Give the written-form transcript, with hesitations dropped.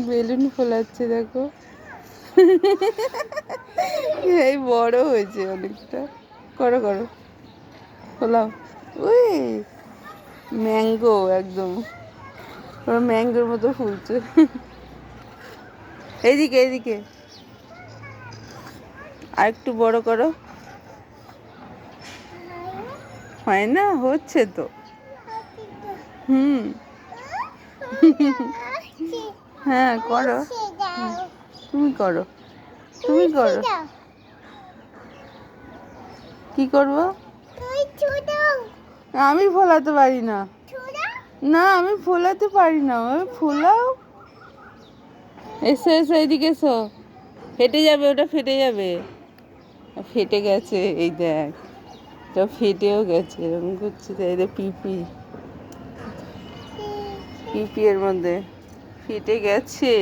Balloon ফোলাচ্ছে দেখো। এই বড় হয়েছে অনেকটা। করো করো, ফোলাও। উই, ম্যাঙ্গো একদম, ওরা ম্যাঙ্গোর মতো ফুলছে। এইদিকে এইদিকে, আর একটু বড় করো। হয় না, হচ্ছে তো। হুম। হ্যাঁ করো, তুমি করো, তুমি করো। কি করবো? আমি ফোলাতে পারি না। না আমি ফোলাতে পারি না, আমি ফোলাও। এসো এসো, এইদিকে এসো। ফেটে যাবে, ওটা ফেটে যাবে। ফেটে গেছে, এই দেখ, এটা ফেটেও গেছে, এরকম করছে। এই দেখ পিপি, পিপি এর মধ্যে ফেটে গেছে।